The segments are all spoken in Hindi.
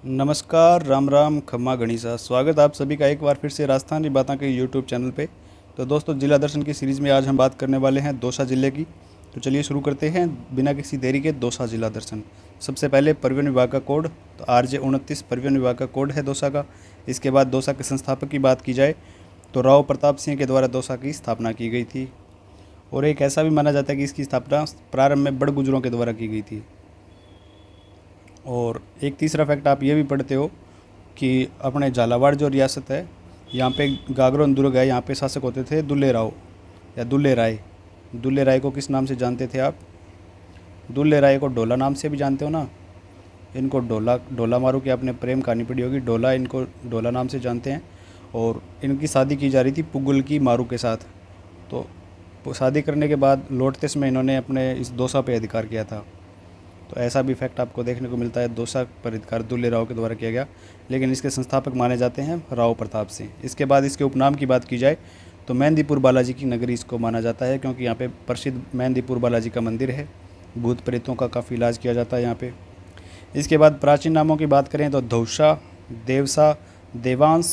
नमस्कार, राम राम, खम्मा गणिसा। स्वागत आप सभी का एक बार फिर से राजस्थानी बातें के यूट्यूब चैनल पे। तो दोस्तों, जिला दर्शन की सीरीज़ में आज हम बात करने वाले हैं दौसा ज़िले की। तो चलिए शुरू करते हैं बिना किसी देरी के दौसा जिला दर्शन। सबसे पहले परिवहन विभाग का कोड, तो RJ 29 परिवहन विभाग का कोड है दौसा का। इसके बाद दौसा के संस्थापक की बात की जाए तो राव प्रताप सिंह के द्वारा दौसा की स्थापना की गई थी। और एक ऐसा भी माना जाता है कि इसकी स्थापना प्रारंभ में बड़ गुजरों के द्वारा की गई थी। और एक तीसरा फैक्ट आप ये भी पढ़ते हो कि अपने झालावाड़ जो रियासत है, यहाँ पे गागरोन दुर्ग है, यहाँ पे शासक होते थे दुल्ले राव या दुल्ले राय। दुल्ले राय को किस नाम से जानते थे आप? दुल्ले राय को डोला नाम से भी जानते हो ना। इनको डोला डोला मारू की आपने प्रेम कहानी पढ़ी होगी, डोला, इनको डोला नाम से जानते हैं। और इनकी शादी की जा रही थी पुगल की मारू के साथ। तो शादी करने के बाद लौटते समय इन्होंने अपने इस दौसा पे अधिकार किया था। तो ऐसा भी फैक्ट आपको देखने को मिलता है, दौसा पर अधिकार दुल्ले राव के द्वारा किया गया, लेकिन इसके संस्थापक माने जाते हैं राव प्रताप सिंह। इसके बाद इसके उपनाम की बात की जाए तो मेहंदीपुर बालाजी की नगरी इसको माना जाता है, क्योंकि यहाँ पे प्रसिद्ध मेहंदीपुर बालाजी का मंदिर है। भूत प्रेतों का काफ़ी इलाज किया जाता है यहाँ पे। इसके बाद प्राचीन नामों की बात करें तो धौसा, देवसा, देवांश,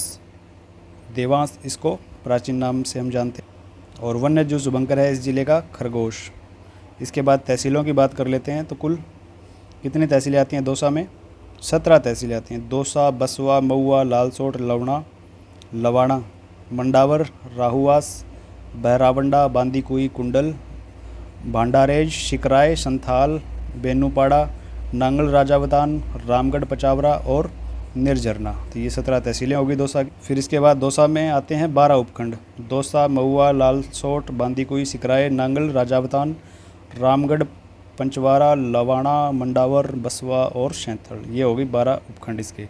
देवांश इसको प्राचीन नाम से हम जानते हैं। और वन्य जो शुभंकर है इस ज़िले का खरगोश। इसके बाद तहसीलों की बात कर लेते हैं तो कुल कितनी तहसीलें आती हैं दौसा में? 17 तहसीलें आती हैं। दौसा, बसवा, महुआ, लालसोट, लवणा, लवाणा, मंडावर, राहुआस, बहरावंडा, बांदीकुई, कुंडल, भांडारेज, शिकराय, संथाल, बेनूपाड़ा, नांगल राजावतान, रामगढ़ पचावरा और निर्झरना। तो ये 17 तहसीलें होगी दौसा की। फिर इसके बाद दौसा में आते हैं 12 उपखंड। दौसा, महुआ, लालसोट, बांदीकुई, सिकराय, नांगल राजावतान, रामगढ़, पंचवारा, लवाणा, मंडावर, बसवा और शैंथल। ये होगी 12 उपखंड इसके।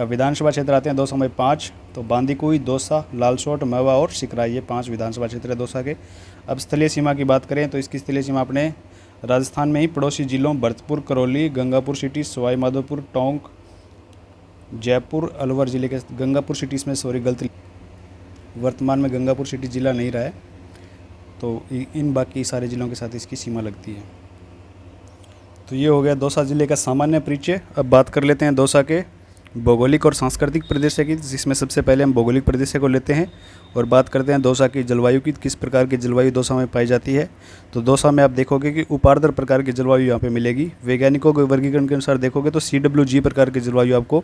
अब विधानसभा क्षेत्र आते हैं दौसा में 5। तो बांदीकुई, दौसा, लालसोट, महुआ और सिकराय, ये 5 विधानसभा क्षेत्र है दौसा के। अब स्थलीय सीमा की बात करें तो इसकी स्थलीय सीमा अपने राजस्थान में ही पड़ोसी जिलों भरतपुर, करौली, गंगापुर सिटी, सवाई माधोपुर, टोंक, जयपुर, अलवर जिले के गंगापुर सिटी इसमें गलती, वर्तमान में गंगापुर सिटी जिला नहीं रहा है, तो इन बाकी सारे ज़िलों के साथ इसकी सीमा लगती है। तो ये हो गया दौसा ज़िले का सामान्य परिचय। अब बात कर लेते हैं दौसा के भौगोलिक और सांस्कृतिक परिदृश्य की, जिसमें सबसे पहले हम भौगोलिक परिदृश्य को लेते हैं और बात करते हैं दौसा की जलवायु की। किस प्रकार की जलवायु दौसा में पाई जाती है? तो दौसा में आप देखोगे कि उपार्द्र प्रकार की जलवायु यहाँ पे मिलेगी। वैज्ञानिकों के वर्गीकरण के अनुसार देखोगे तो CWG प्रकार की जलवायु आपको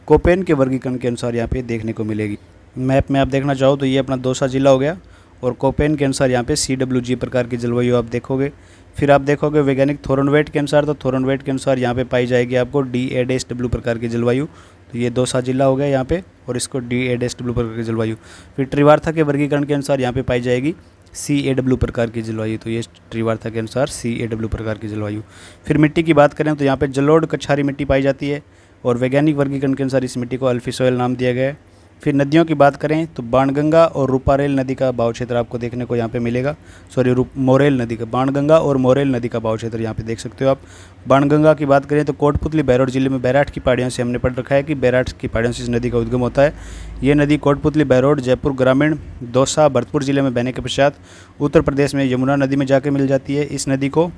कोपेन के वर्गीकरण के अनुसार यहाँ पे देखने को मिलेगी। मैप में आप देखना चाहो तो ये अपना दौसा जिला हो गया, और कोपेन के अनुसार यहाँ पे CWG प्रकार की जलवायु आप देखोगे। फिर आप देखोगे वैज्ञानिक थोरनवेट के अनुसार, तो थोरनवेट के अनुसार यहाँ पे पाई जाएगी आपको DA-W प्रकार की जलवायु। तो ये दौसा जिला हो गया यहाँ पे, और इसको DA-W प्रकार की जलवायु। फिर त्रिवार्था के वर्गीकरण के अनुसार यहाँ पे पाई जाएगी CAW प्रकार की जलवायु। तो ये त्रिवार्था के अनुसार CAW प्रकार की जलवायु। फिर मिट्टी की बात करें तो यहाँ पे जलोढ़ कछारी मिट्टी पाई जाती है, और वैज्ञानिक वर्गीकरण के अनुसार इस मिट्टी को अल्फी सॉइल नाम दिया गया है। फिर नदियों की बात करें तो बाणगंगा और रूपारेल नदी का भाव क्षेत्र आपको देखने को यहाँ पे मिलेगा। मोरेल नदी का, बाणगंगा और मोरेल नदी का भाव क्षेत्र यहाँ पे देख सकते हो आप। बाणगंगा की बात करें तो कोटपुतली बैरोड जिले में बैराठ की पहाड़ियों से हमने पढ़ रखा है कि बैराठ की पहाड़ियों से इस नदी का उद्गम होता है। ये नदी कोटपुतली बैरोड, जयपुर ग्रामीण, दौसा, भरतपुर जिले में बहने के पश्चात उत्तर प्रदेश में यमुना नदी में जाकर मिल जाती है। इस नदी को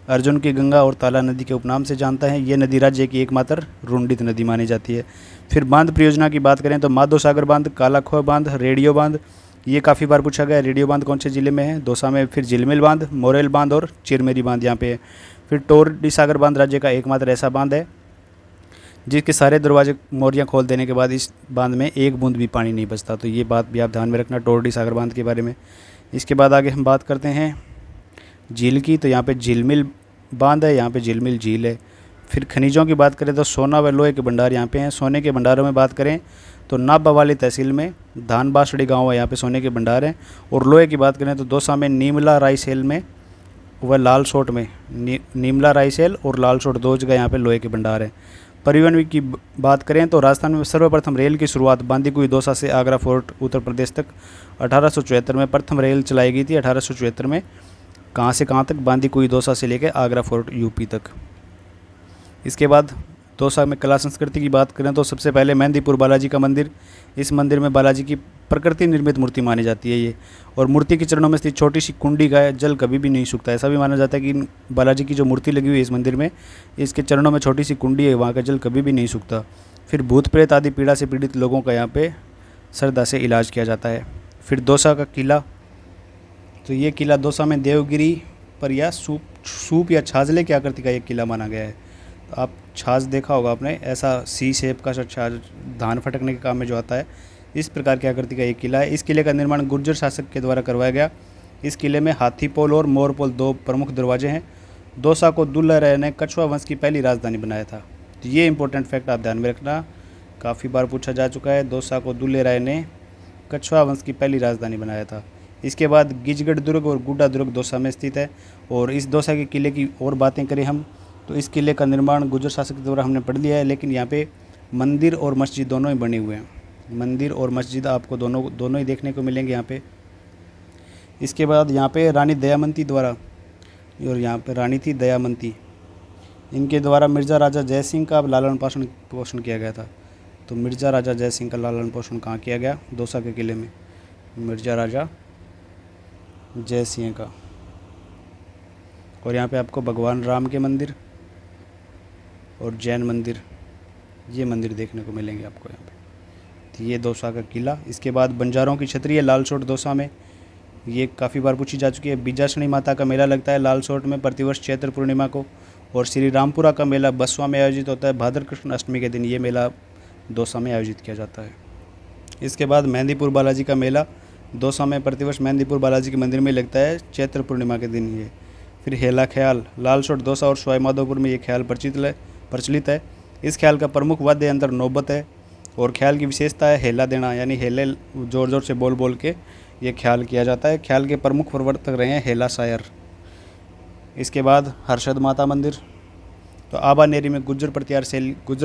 अर्जुन की गंगा और ताला नदी के उपनाम से जानता है। ये नदी राज्य की एकमात्र रुंडित नदी मानी जाती है। फिर बांध परियोजना की बात करें तो माधो सागर बांध, कालाखोह बांध, रेडियो बांध, ये काफ़ी बार पूछा गया है। रेडियो बांध कौन से ज़िले में है? दौसा में। फिर झिलमिल बांध, मोरेल बांध और चिरमेरी बांध यहाँ पे है। फिर टोरडी सागर बांध राज्य का एकमात्र ऐसा बांध है जिसके सारे दरवाजे मोरियाँ खोल देने के बाद इस बांध में एक बूंद भी पानी नहीं बचता। तो ये बात भी आप ध्यान में रखना टोरडी सागर बांध के बारे में। इसके बाद आगे हम बात करते हैं झील की। तो यहाँ पे झिलमिल बांध है, यहाँ पे झिलमिल झील है। फिर खनिजों की बात करें तो सोना व लोहे के भंडार यहाँ पे हैं। सोने के भंडारों में बात करें तो नाभा वाली तहसील में धान बासड़ी गाँव है, यहाँ पे सोने के भंडार हैं। और लोहे की बात करें तो दौसा में नीमला रायसेल में व लालसोट में, नीमला रायसेल और लालसोट 2 जगह यहाँ पे लोहे के भंडार हैं। परिवहन की बात करें तो राजस्थान में सर्वप्रथम रेल की शुरुआत बांदीकुई दौसा से आगरा फोर्ट उत्तर प्रदेश तक 1874 में प्रथम रेल चलाई गई थी। 1874 में कहाँ से कहाँ तक? बांदीकुई दौसा से लेकर आगरा फोर्ट यूपी तक। इसके बाद दौसा में कला संस्कृति की बात करें तो सबसे पहले मेहंदीपुर बालाजी का मंदिर। इस मंदिर में बालाजी की प्रकृति निर्मित मूर्ति मानी जाती है ये, और मूर्ति के चरणों में स्थित छोटी सी कुंडी का जल कभी भी नहीं सूखता। ऐसा भी माना जाता है कि बालाजी की जो मूर्ति लगी हुई है इस मंदिर में, इसके चरणों में छोटी सी कुंडी है, वहाँ का जल कभी भी नहीं सूखता। फिर भूत प्रेत आदि पीड़ा से पीड़ित लोगों का यहाँ पे श्रद्धा से इलाज किया जाता है। फिर दौसा का किला, तो ये किला दौसा में देवगिरी पर या सूप या छाजले की आकृति का एक किला माना गया है। तो आप छाछ देखा होगा आपने, ऐसा सी शेप का छाछ धान फटकने के काम में जो आता है, इस प्रकार की आकृति का एक किला है। इस किले का निर्माण गुर्जर शासक के द्वारा करवाया गया। इस किले में हाथीपोल और मोरपोल 2 प्रमुख दरवाजे हैं। दौसा को दुल्लराय ने कछुआ वंश की पहली राजधानी बनाया था। तो ये इंपॉर्टेंट फैक्ट आप ध्यान में रखना, काफ़ी बार पूछा जा चुका है। दौसा को दुल्लराय ने कछुआ वंश की पहली राजधानी बनाया था। इसके बाद गिजगढ़ दुर्ग और गुड्डा दुर्ग दौसा में स्थित है। और इस दौसा के किले की और बातें करें हम, तो इस किले का निर्माण गुर्जर शासक के द्वारा हमने पढ़ लिया है, लेकिन यहाँ पे मंदिर और मस्जिद दोनों ही बने हुए हैं। मंदिर और मस्जिद आपको दोनों ही देखने को मिलेंगे यहाँ पे। इसके बाद यहाँ पे रानी दयामंती द्वारा, और यहाँ पे रानी थी दयामंती, इनके द्वारा मिर्ज़ा राजा जय सिंह का लालन पोषण किया गया था। तो मिर्ज़ा राजा जय सिंह का लालन पोषण कहाँ किया गया? दौसा के किले में, मिर्ज़ा राजा जय सिंह का। और यहाँ पे आपको भगवान राम के मंदिर और जैन मंदिर, ये मंदिर देखने को मिलेंगे आपको यहाँ पे। तो ये दौसा का किला। इसके बाद बंजारों की छतरी है लालसोट दौसा में, ये काफ़ी बार पूछी जा चुकी है। बीजासनी माता का मेला लगता है लालसोट में प्रतिवर्ष चैत्र पूर्णिमा को। और श्री रामपुरा का मेला बसवा में आयोजित होता है। भाद्र कृष्ण अष्टमी के दिन ये मेला दौसा में आयोजित किया जाता है। इसके बाद मेहंदीपुर बालाजी का मेला दौसा में प्रतिवर्ष मेहंदीपुर बालाजी के मंदिर में लगता है चैत्र पूर्णिमा के दिन ये। फिर हेला ख्याल लालसोट दौसा और सवाई माधोपुर में ये ख्याल प्रचलित है। इस ख्याल का प्रमुख वाद्य यंत्र नौबत है। और ख्याल की विशेषता है हेला देना, यानी हेले ज़ोर ज़ोर से बोल बोल के ये ख्याल किया जाता है। ख्याल के प्रमुख प्रवर्तक रहे हैं हेला शायर। इसके बाद हर्षद माता मंदिर, तो आबानेरी में गुर्जर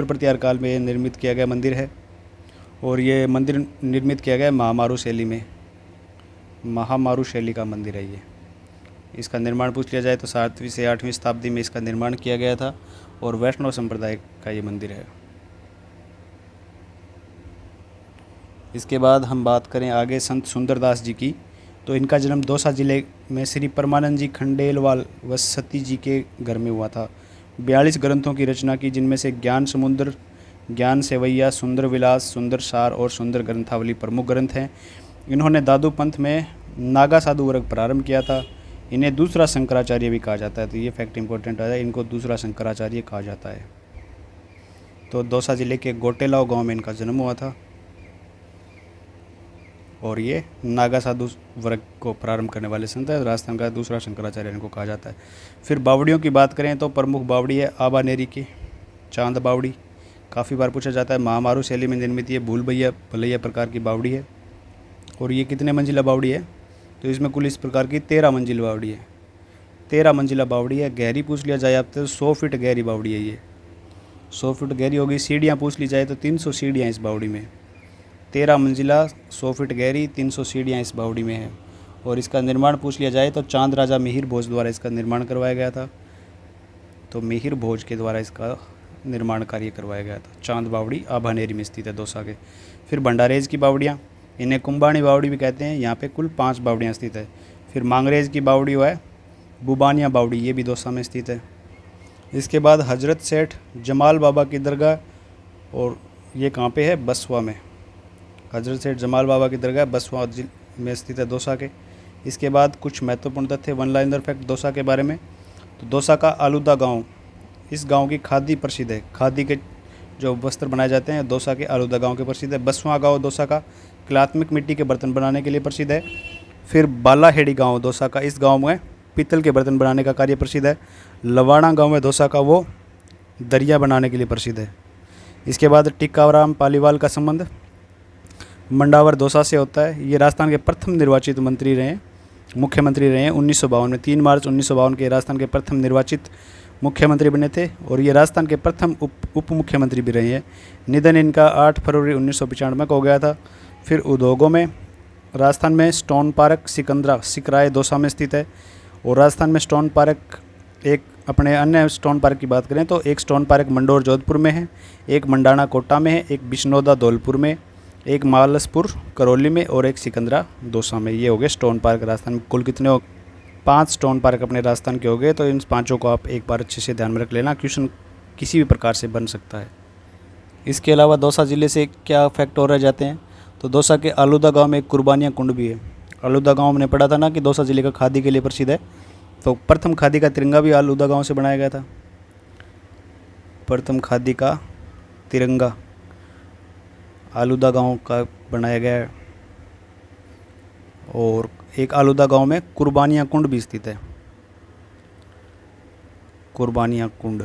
प्रतिहार काल में ये निर्मित किया गया मंदिर है। और ये मंदिर निर्मित किया गया महामारू शैली में, महामारू शैली का मंदिर है ये। इसका निर्माण पूछ लिया जाए तो 7वीं से 8वीं शताब्दी में इसका निर्माण किया गया था। और वैष्णव संप्रदाय का ये मंदिर है। इसके बाद हम बात करें आगे संत सुंदरदास जी की, तो इनका जन्म दौसा जिले में श्री परमानंद जी खंडेलवाल व सती जी के घर में हुआ था। 42 ग्रंथों की रचना की, जिनमें से ज्ञान समुद्र, ज्ञान सेवैया, सुंदर विलास, सुंदर सार और सुंदर ग्रंथावली प्रमुख ग्रंथ हैं। इन्होंने दादू पंथ में नागा साधु वर्ग प्रारंभ किया था। इन्हें दूसरा शंकराचार्य भी कहा जाता है। तो ये फैक्ट इंपॉर्टेंट है, इनको दूसरा शंकराचार्य कहा जाता है। तो दौसा जिले के गोटेलाव गाँव में इनका जन्म हुआ था। और ये नागा साधु वर्ग को प्रारंभ करने वाले संत है। राजस्थान का दूसरा शंकराचार्य इनको कहा जाता है। फिर बावड़ियों की बात करें तो प्रमुख बावड़ी है आबानेरी की चांद बावड़ी, काफ़ी बार पूछा जाता है। महामारू शैली में निर्मित ये भूल भलैया प्रकार की बावड़ी है। और ये कितने मंजिला बावड़ी है? तो इसमें कुल इस प्रकार की 13 मंजिल बावड़ी है। 13 मंजिला बावड़ी है। गहरी पूछ लिया जाए आपसे तो 100 फीट गहरी बावड़ी है ये, 100 फीट गहरी होगी। सीढ़ियाँ पूछ ली जाए तो 300 सीढ़ियाँ इस बावड़ी में। 13 मंजिला, 100 फीट गहरी, 300 सीढ़ियाँ इस बावड़ी में है। और इसका निर्माण पूछ लिया जाए तो चांद राजा मिहिर भोज द्वारा इसका निर्माण करवाया गया था। तो मिहिर भोज के द्वारा इसका निर्माण कार्य करवाया गया था। चांद बावड़ी आभानेरी में स्थित है दौसा के। फिर भंडारेज की बावड़ियाँ, इन्हें कुंभाणी बावड़ी भी कहते हैं। यहाँ पे कुल 5 बावड़ियाँ स्थित है। फिर मांगरेज की बावड़ी है बुबानिया बावड़ी, ये भी दौसा में स्थित है। इसके बाद हजरत सेठ जमाल बाबा की दरगाह, और ये कहाँ पे है? बसवा में। हजरत सेठ जमाल बाबा की दरगाह बसवा में स्थित है दौसा के। इसके बाद कुछ महत्वपूर्ण तथ्य वन लाइनर फैक्ट दौसा के बारे में। तो दौसा का आलूदा गांव, इस गांव की खादी प्रसिद्ध है। खादी के जो वस्त्र बनाए जाते हैं दौसा के आलूदा गांव के प्रसिद्ध है। बसवा गांव दौसा का कलात्मक मिट्टी के बर्तन बनाने के लिए प्रसिद्ध है। फिर बालाहेड़ी गांव दौसा का, इस गांव में पीतल के बर्तन बनाने का कार्य प्रसिद्ध है। लवाड़ा गांव में दौसा का वो दरिया बनाने के लिए प्रसिद्ध है। इसके बाद टिक्काराम पालीवाल का संबंध मंडावर दौसा से होता है। ये राजस्थान के प्रथम निर्वाचित मुख्यमंत्री रहे हैं 1952 में। 3 मार्च 1952 के राजस्थान के प्रथम निर्वाचित मुख्यमंत्री बने थे। और ये राजस्थान के प्रथम उप मुख्यमंत्री भी रहे हैं। निधन इनका 8 फरवरी 1995 को हो गया था। फिर उद्योगों में राजस्थान में स्टोन पार्क सिकराय दौसा में स्थित है। और राजस्थान में स्टोन पार्क, एक अपने अन्य स्टोन पार्क की बात करें तो एक स्टोन पार्क मंडोर जोधपुर में है, एक मंडाना कोटा में है, एक बिश्नोदा धौलपुर में, एक मालसपुर करौली में और एक सिकंदरा दौसा में। ये हो गए स्टोन पार्क राजस्थान में। कुल कितने हो? 5 स्टोन पार्क अपने राजस्थान के हो गए। तो इन 5 को आप एक बार अच्छे से ध्यान में रख लेना, क्वेश्चन किसी भी प्रकार से बन सकता है इसके अलावा दौसा ज़िले से क्या फैक्ट और रह जाते हैं, तो दौसा के आलूदा गांव में एक कुर्बानियाँ कुंड भी है। आलूदा गांव हमने पढ़ा था ना कि दौसा ज़िले का खादी के लिए प्रसिद्ध है, तो प्रथम खादी का तिरंगा भी आलूदा गांव से बनाया गया था। प्रथम खादी का तिरंगा आलूदा गांव का बनाया गया है। और एक आलूदा गांव में कुर्बानियाँ कुंड भी स्थित है, कुर्बानियाँ कुंड।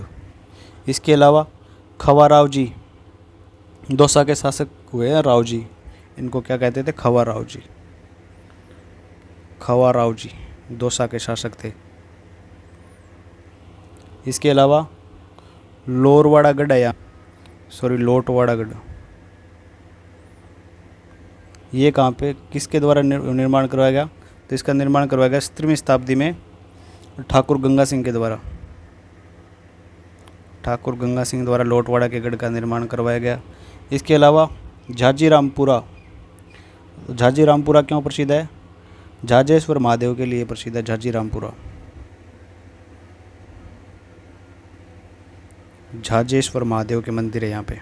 इसके अलावा खवा राव जी दौसा के शासक हुए हैं, राव जी, इनको क्या कहते थे, खवा राव जी। खवा राव जी दौसा के शासक थे। इसके अलावा लोरवाड़ा गढ़ है, लोटवाड़ा गढ़, ये कहाँ पे किसके द्वारा निर्माण करवाया गया, तो इसका निर्माण करवाया गया 17वीं शताब्दी में ठाकुर गंगा सिंह के द्वारा। ठाकुर गंगा सिंह द्वारा लोटवाड़ा के गढ़ का निर्माण करवाया गया। इसके अलावा झाजीरामपुरा, झाजीरामपुरा क्यों प्रसिद्ध है, झाजेश्वर महादेव के लिए प्रसिद्ध है झाजीरामपुरा। झाजेश्वर महादेव के मंदिर है यहाँ पे।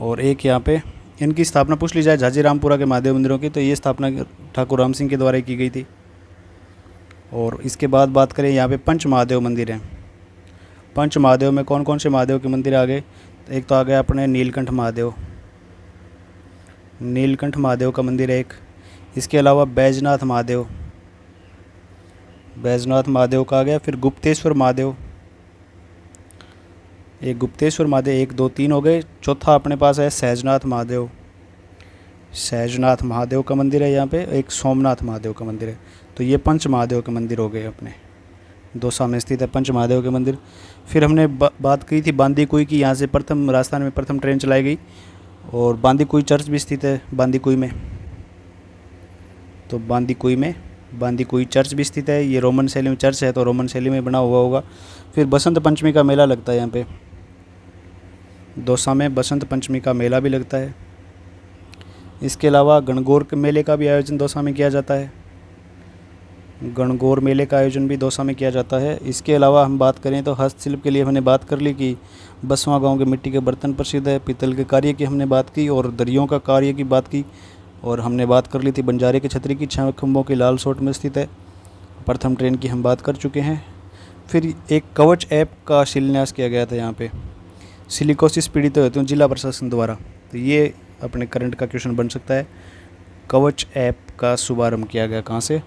और एक यहाँ पे इनकी स्थापना पूछ ली जाए झाजीरामपुरा के महादेव मंदिरों की, तो ये स्थापना ठाकुर राम सिंह के द्वारा की गई थी। और इसके बाद बात करें यहाँ पे पंच महादेव मंदिर हैं। पंच महादेव में कौन कौन से महादेव के मंदिर आ गए, तो एक तो आ गया अपने नीलकंठ महादेव, नीलकंठ महादेव का मंदिर है एक। इसके अलावा बैजनाथ महादेव, बैजनाथ महादेव का आ गया। फिर गुप्तेश्वर महादेव, एक गुप्तेश्वर महादेव, 1 2 3 हो गए। चौथा अपने पास है सहजनाथ महादेव, सहजनाथ महादेव का मंदिर है यहाँ पे। एक सोमनाथ महादेव का मंदिर है। तो ये पंच महादेव के मंदिर हो गए अपने दौसा में स्थित है पंच महादेव के मंदिर। फिर हमने बात की थी बांदीकुई की, यहाँ से प्रथम राजस्थान में प्रथम ट्रेन चलाई गई। और बांदीकुई चर्च भी स्थित है बांदीकुई में, तो बांदीकुई चर्च भी स्थित है। ये रोमन शैली में चर्च है, तो रोमन शैली में बना हुआ होगा। फिर बसंत पंचमी का मेला लगता है यहाँ पे दौसा में, बसंत पंचमी का मेला भी लगता है। इसके अलावा गणगौर के मेले का भी आयोजन दौसा में किया जाता है, गणगौर मेले का आयोजन भी दौसा में किया जाता है। इसके अलावा हम बात करें तो हस्तशिल्प के लिए हमने बात कर ली कि बसवां गांव के मिट्टी के बर्तन प्रसिद्ध है, पीतल के कार्य की हमने बात की, और दरियों का कार्य की बात की। और हमने बात कर ली थी बंजारे के छतरी की, 6 खंभों की लाल सोट में स्थित है। प्रथम ट्रेन की हम बात कर चुके हैं। फिर एक कवच ऐप का शिलान्यास किया गया था यहाँ पे, सिलिकोसिस पीड़ित होते हैं जिला प्रशासन द्वारा, तो ये अपने करंट का क्वेश्चन बन सकता है। कवच ऐप का शुभारंभ किया गया कहाँ से,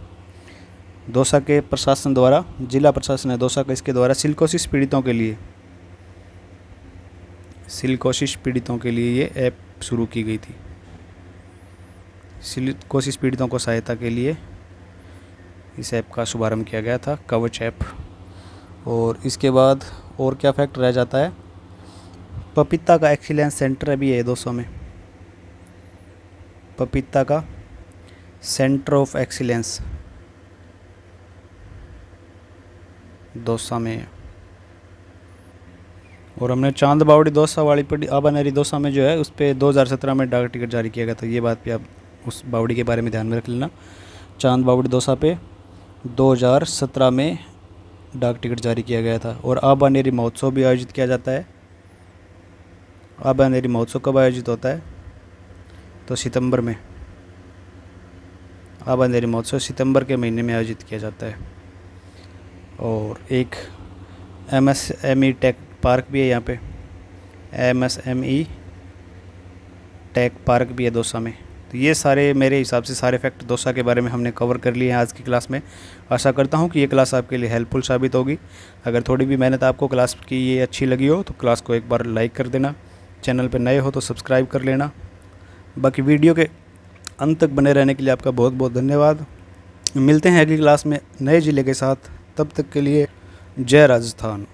दौसा के प्रशासन द्वारा, जिला प्रशासन है दौसा का, इसके द्वारा सिलिकोसिस पीड़ितों के लिए, सिलिकोसिस पीड़ितों के लिए ये ऐप शुरू की गई थी। सिलिकोसिस पीड़ितों को सहायता के लिए इस ऐप का शुभारंभ किया गया था, कवच ऐप। और इसके बाद और क्या फैक्ट रह जाता है, पपीता का एक्सीलेंस सेंटर भी है दौसा में, पपीता का सेंटर ऑफ एक्सीलेंस दौसा में है। और हमने चांद बावड़ी दौसा वाली पड़ी आबानेरी दौसा में जो है उस पर 2017 में डाक टिकट जारी किया गया था। ये बात भी आप उस बावड़ी के बारे में ध्यान में रख लेना। चांद बावड़ी दौसा पे 2017 में डाक टिकट जारी किया गया था। और आबानेरी महोत्सव भी आयोजित किया जाता है। आबानेरी महोत्सव कब आयोजित होता है, तो सितंबर में। आबानेरी महोत्सव सितंबर के महीने में आयोजित किया जाता है। और एक MSME टेक पार्क भी है यहाँ पे, MSME टेक पार्क भी है दौसा में। तो ये सारे मेरे हिसाब से सारे फैक्ट दौसा के बारे में हमने कवर कर लिए हैं आज की क्लास में। आशा करता हूँ कि ये क्लास आपके लिए हेल्पफुल साबित होगी। अगर थोड़ी भी मेहनत आपको क्लास की ये अच्छी लगी हो तो क्लास को एक बार लाइक कर देना, चैनल पर नए हो तो सब्सक्राइब कर लेना। बाकी वीडियो के अंत तक बने रहने के लिए आपका बहुत बहुत धन्यवाद। मिलते हैं अगली क्लास में नए ज़िले के साथ, तब तक के लिए जय राजस्थान।